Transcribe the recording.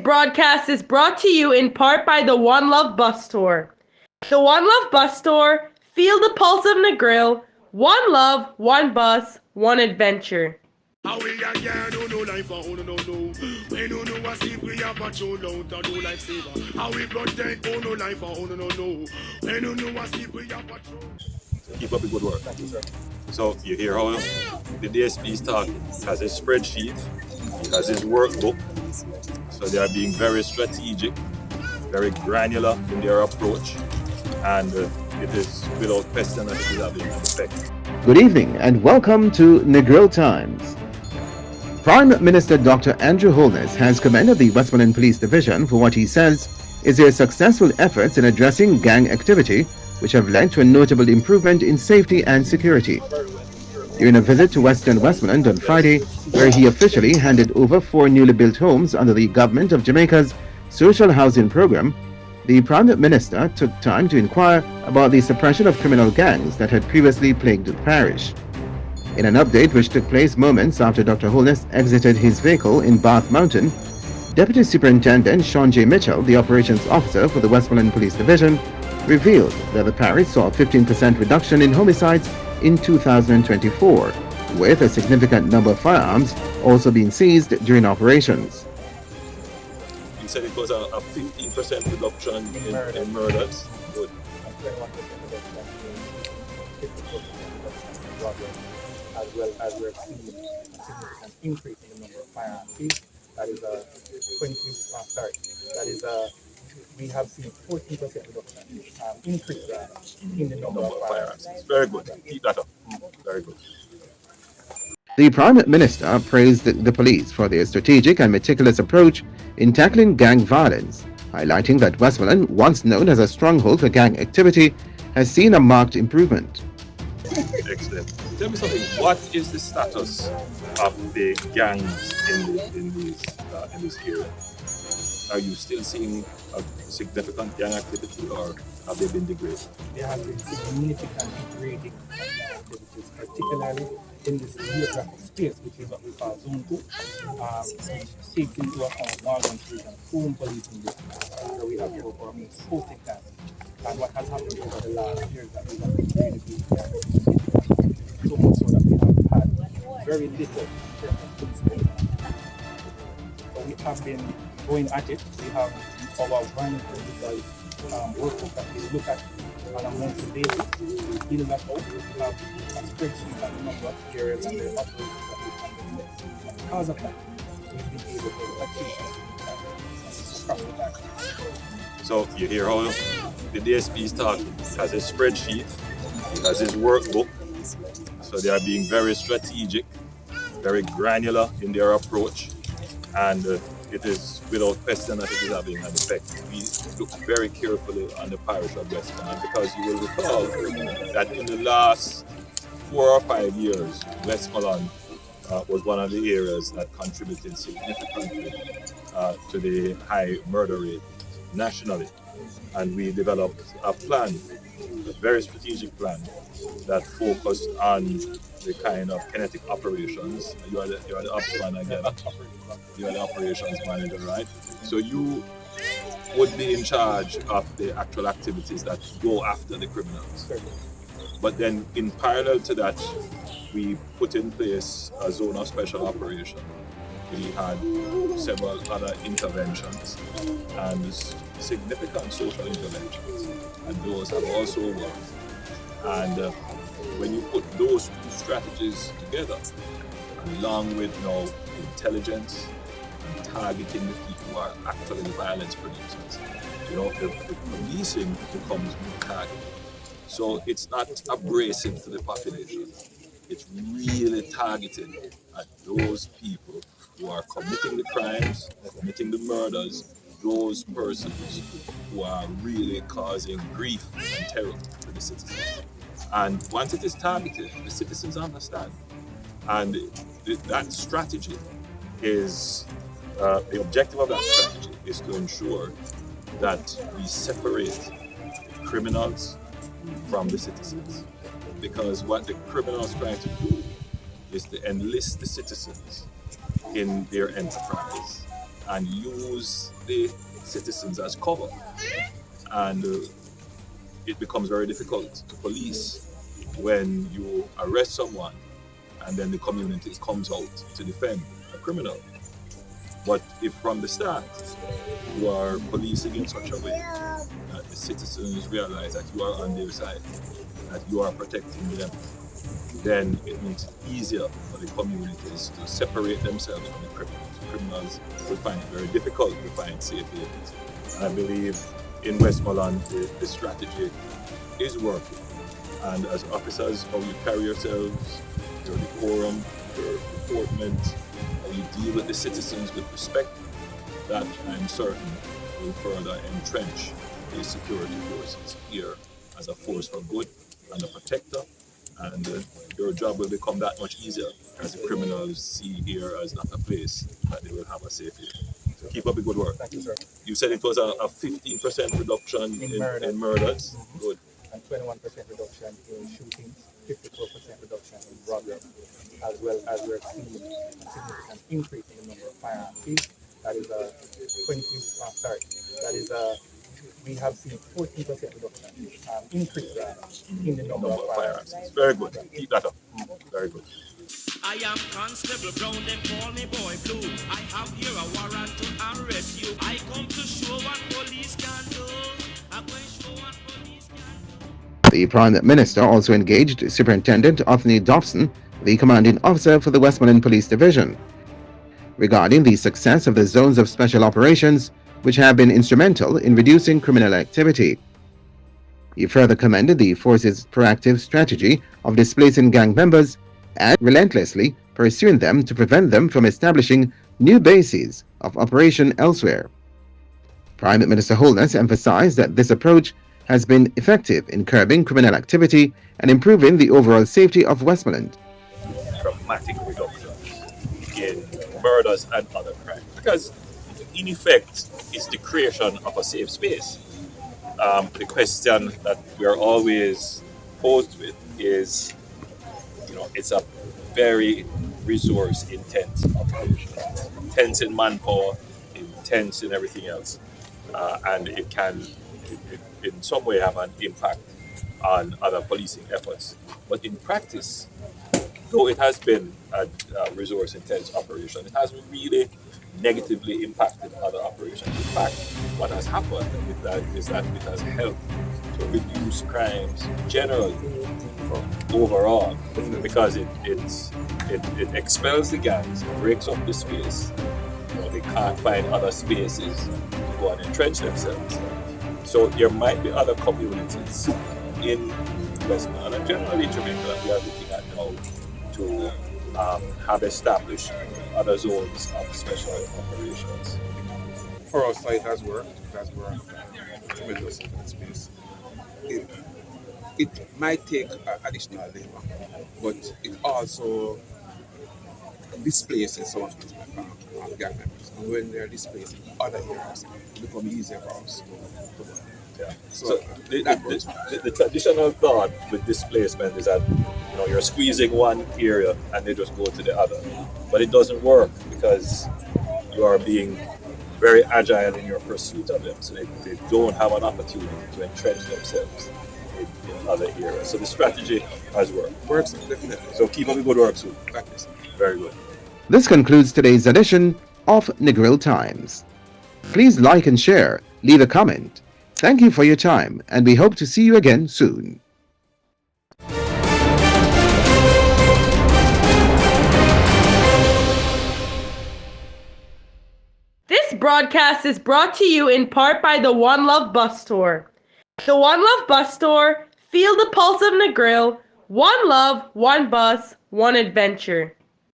broadcast is brought to you in part by the One Love Bus Tour. The One Love Bus Tour, feel the pulse of Negril. One love, one bus, one adventure. How we a girl do no life for no. We no know what sleep we a patrol out and no life saver. How we protect no life for no. We no know what sleep we a patrol. Keep up the good work. So you hear how the DSP is talking. He has his spreadsheet, he has his workbook. So they are being very strategic, very granular in their approach, and it is without question that it is having an effect. Good evening and welcome to Negril Times. Prime Minister Dr. Andrew Holness has commended the Westmoreland Police Division for what he says is their successful efforts in addressing gang activity, which have led to a notable improvement in safety and security. During a visit to Western Westmoreland on Friday, where he officially handed over 4 newly built homes under the Government of Jamaica's social housing program, the Prime Minister took time to inquire about the suppression of criminal gangs that had previously plagued the parish. In an update which took place moments after Dr. Holness exited his vehicle in Bath Mountain, Deputy Superintendent Shaunjaye Mitchell, the operations officer for the Westmoreland Police Division, revealed that the parish saw a 15% reduction in homicides in 2024, with a significant number of firearms also being seized during operations. You said it was a 15% reduction in murders. Good. As well as we're seeing a significant increase in the number of firearms seized. That is we have seen 14% reduction, increase in the number of firearms. Very good. Keep that up. Very good. The Prime Minister praised the police for their strategic and meticulous approach in tackling gang violence, highlighting that Westmoreland, once known as a stronghold for gang activity, has seen a marked improvement. Excellent. Tell me something. What is the status of the gangs in this area? Are you still seeing a significant gang activity, or have they been degraded? There has been significant degrading of gang activities, particularly in this geographic space, which is what we call Zone 2. Which takes into account Morgan Street and home policing districts, where we have our main sporting camps. And what has happened over the last years that we have been really so much so that we have had very little in terms of police presence. So we have been going at it. We have our vulnerable workbook that we look at on a monthly basis. We build that out. We have a spreadsheet on the number of areas and the operations that we can do. And because of that, we've been able to achieve that. So you hear how the DSP is talking. He has his spreadsheet, he has his workbook. So they are being very strategic, very granular in their approach, and it is without question that it is having an effect. We look very carefully on the parish of Westmoreland, because you will recall that in the last 4 or 5 years, Westmoreland was one of the areas that contributed significantly to the high murder rate nationally. And we developed a plan, a very strategic plan, that focused on the kind of kinetic operations. You are the ops man again. You are the operations manager, right? So you would be in charge of the actual activities that go after the criminals. But then in parallel to that, we put in place a zone of special operation. We had several other interventions and significant social interventions, and those have also worked. And when you put those two strategies together, along with intelligence and targeting the people who are actually the violence producers, the policing becomes more targeted. So it's not abrasive to the population. It's really targeted at those people who are committing the crimes, committing the murders, those persons who are really causing grief and terror to the citizens. And once it is targeted, the citizens understand. And that strategy is, the objective of that strategy is to ensure that we separate criminals from the citizens. Because what the criminals try to do is to enlist the citizens in their enterprise and use the citizens as cover. And it becomes very difficult to police when you arrest someone and then the community comes out to defend a criminal. But if from the start you are policing in such a way that the citizens realize that you are on their side, that you are protecting them, then it makes it easier for the communities to separate themselves from the criminals. Criminals will find it very difficult to find safe havens. And I believe in Westmoreland the strategy is working. And as officers, how you carry yourselves, your decorum, your reportment, how you deal with the citizens with respect, that I'm certain will further entrench the security forces here as a force for good and a protector. And your job will become that much easier as the criminals see here as not a place that they will have a safe haven. So keep up the good work. Thank you, sir. You said it was a 15% reduction in murders. Mm-hmm. Good. And 21% reduction in shootings, 54% reduction in robbery, as well as we're seeing a significant increase in the number of firearms seized. That is we have seen 14% reduction, increase in the number of firearms. Very good. Keep that up. Very good. I am Constable Brown, then call me Boy Blue. I have here a warrant to arrest you. I come to show what police can do. I'm going to show what police can do. The Prime Minister also engaged Superintendent Othneil Dobson, the commanding officer for the Westmoreland Police Division, regarding the success of the zones of special operations, which have been instrumental in reducing criminal activity. He further commended the force's proactive strategy of displacing gang members and relentlessly pursuing them to prevent them from establishing new bases of operation elsewhere. Prime Minister Holness emphasized that this approach has been effective in curbing criminal activity and improving the overall safety of Westmoreland. Dramatic reduction in murders and other crimes, because in effect it's the creation of a safe space. The question that we are always posed with is, it's a very resource intense operation, intense in manpower, intense in everything else, and it can in some way have an impact on other policing efforts. But in practice, though it has been a resource intense operation, it hasn't really negatively impacted other operations. In fact, what has happened with that is that it has helped to reduce crimes generally overall, because it expels the gangs, breaks up the space. They can't find other spaces to go and entrench themselves. So there might be other communities in Westmoreland and generally Jamaica that we are looking at now to have established other zones of special operations. For us, it has worked. It has worked tremendously in that space. It might take additional labor, but it also displaces some of the gang members. And when they're displaced in other areas, it becomes easier for us to work. Yeah. So the traditional thought with displacement is that you're squeezing one area and they just go to the other, but it doesn't work because you are being very agile in your pursuit of them, so they don't have an opportunity to entrench themselves in other areas. So the strategy has worked. Works, definitely. So keep up the good work, Sue. Practice. Very good. This concludes today's edition of Negril Times. Please like and share, leave a comment. Thank you for your time, and we hope to see you again soon. This broadcast is brought to you in part by the One Love Bus Tour. The One Love Bus Tour, feel the pulse of Negril. One love, one bus, one adventure.